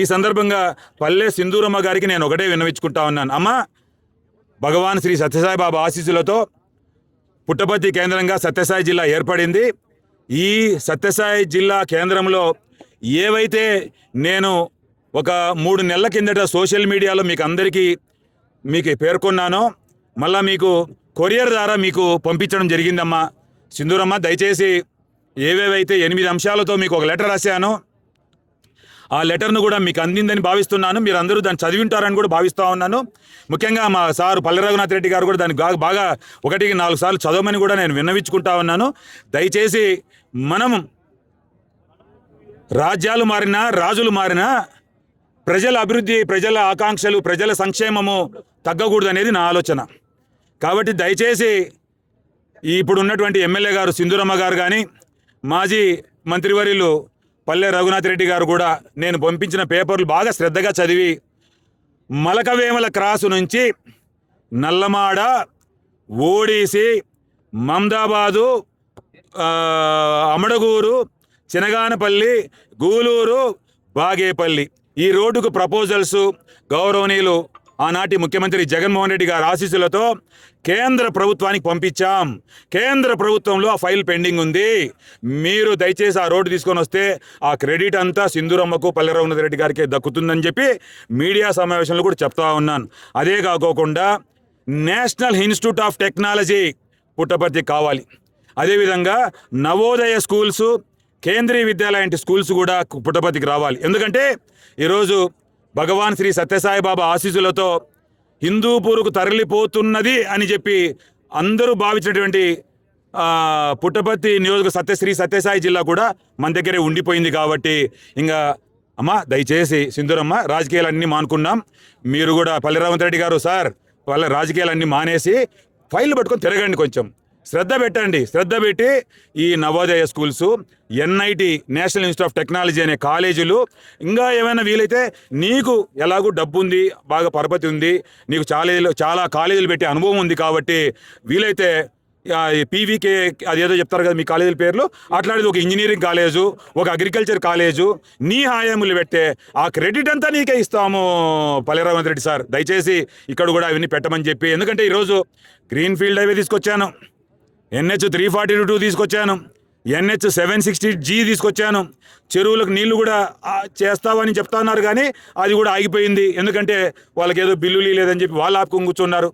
ఈ సందర్భంగా పల్లె సింధూరమ్మ గారికి నేను ఒకటే విన్నవించుకుంటా ఉన్నాను. అమ్మ, భగవాన్ శ్రీ సత్యసాయి బాబా ఆశీస్సులతో పుట్టపర్తి కేంద్రంగా సత్యసాయి జిల్లా ఏర్పడింది. ఈ సత్యసాయి జిల్లా కేంద్రంలో ఏవైతే నేను ఒక 3 నెలల కిందట సోషల్ మీడియాలో మీకు పేర్కొన్నానో మళ్ళా మీకు కొరియర్ ద్వారా మీకు పంపించడం జరిగిందమ్మా. సింధూరమ్మ, దయచేసి ఏవేవైతే 8 అంశాలతో మీకు ఒక లెటర్ రాశానో ఆ లెటర్ను కూడా మీకు అందిందని భావిస్తున్నాను. మీరు అందరూ దాన్ని చదివింటారని కూడా భావిస్తూ ఉన్నాను. ముఖ్యంగా మా సారు పల్లె రఘునాథ్ రెడ్డి గారు కూడా దాన్ని బాగా 1కి 4 సార్లు చదవమని కూడా నేను విన్నవించుకుంటా ఉన్నాను. దయచేసి మనం రాజ్యాలు మారినా రాజులు మారినా ప్రజల అభివృద్ధి, ప్రజల ఆకాంక్షలు, ప్రజల సంక్షేమము తగ్గకూడదు అనేది నా ఆలోచన. కాబట్టి దయచేసి ఇప్పుడు ఉన్నటువంటి ఎమ్మెల్యే గారు సింధూరమ్మ గారు కానీ, మాజీ మంత్రివర్యులు పల్లె రఘునాథ్ రెడ్డి గారు కూడా నేను పంపించిన పేపర్లు బాగా శ్రద్ధగా చదివి మలకవేమల క్రాసు నుంచి నల్లమాడ, ఓడిసి, మమదాబాదు, అమడగూరు, చినగానపల్లి, గూలూరు, బాగేపల్లి ఈ రోడ్డుకు ప్రపోజల్స్ గౌరవనీయులు ఆనాటి ముఖ్యమంత్రి జగన్మోహన్ రెడ్డి గారి ఆశీస్సులతో కేంద్ర ప్రభుత్వానికి పంపించాం. కేంద్ర ప్రభుత్వంలో ఆ ఫైల్ పెండింగ్ ఉంది. మీరు దయచేసి ఆ రోడ్డు తీసుకొని వస్తే ఆ క్రెడిట్ అంతా సింధూరమ్మకు, పల్లె రఘునాథ్ రెడ్డి గారికి దక్కుతుందని చెప్పి మీడియా సమావేశంలో కూడా చెప్తా ఉన్నాను. అదే కాకోకుండా national institute of technology Puttaparthi కావాలి. అదేవిధంగా నవోదయ స్కూల్స్, కేంద్రీయ విద్యాలయ స్కూల్స్ కూడా పుట్టపర్తికి రావాలి. ఎందుకంటే ఈరోజు భగవాన్ శ్రీ సత్యసాయి బాబా ఆశీస్సులతో హిందూపూర్కు తరలిపోతున్నది అని చెప్పి అందరూ భావించినటువంటి పుట్టపర్తి నియోజక శ్రీ సత్యసాయి జిల్లా కూడా మన దగ్గరే ఉండిపోయింది. కాబట్టి ఇంకా అమ్మ, దయచేసి సింధూరమ్మ, రాజకీయాలన్నీ మానుకున్నాం. మీరు కూడా పల్లె రఘునాథ్ రెడ్డి గారు, సార్ రాజకీయాలన్నీ మానేసి ఫైల్ పట్టుకొని తిరగండి, కొంచెం శ్రద్ధ పెట్టండి. శ్రద్ధ పెట్టి ఈ Navodaya schools, NIT national institute of technology అనే కాలేజీలు, ఇంకా ఏమైనా వీలైతే నీకు ఎలాగూ డబ్బు ఉంది, బాగా పరపతి ఉంది, నీకు చాలా కాలేజీలు పెట్టే అనుభవం ఉంది కాబట్టి వీలైతే పీవీకే అదేదో చెప్తారు కదా మీ కాలేజీల పేర్లు, అట్లాంటిది ఒక ఇంజనీరింగ్ కాలేజు, ఒక అగ్రికల్చర్ కాలేజు నీ హాయాములు పెట్టే ఆ క్రెడిట్ అంతా నీకే ఇస్తాము పల్లె రఘునాథ్ రెడ్డి సార్. దయచేసి ఇక్కడ కూడా అవన్నీ పెట్టమని చెప్పి, ఎందుకంటే ఈరోజు గ్రీన్ ఫీల్డ్ హైవే తీసుకొచ్చాను, NH 342 తీసుకొచ్చాను, NH 760G తీసుకొచ్చాను. చెరువులకు నీళ్లు కూడా చేస్తామని చెప్తా ఉన్నారు కానీ అది కూడా ఆగిపోయింది. ఎందుకంటే వాళ్ళకి ఏదో బిల్లులు లేదని చెప్పి వాళ్ళు ఆపుకొని కూర్చున్నారు.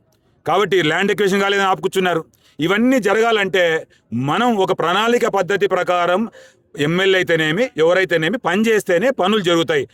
కాబట్టి ల్యాండ్ ఎక్వేషన్ కాలేదని ఆపుకూర్చున్నారు. ఇవన్నీ జరగాలంటే మనం ఒక ప్రణాళిక పద్ధతి ప్రకారం ఎమ్మెల్యే అయితేనేమి ఎవరైతేనేమి పని చేస్తేనే పనులు జరుగుతాయి.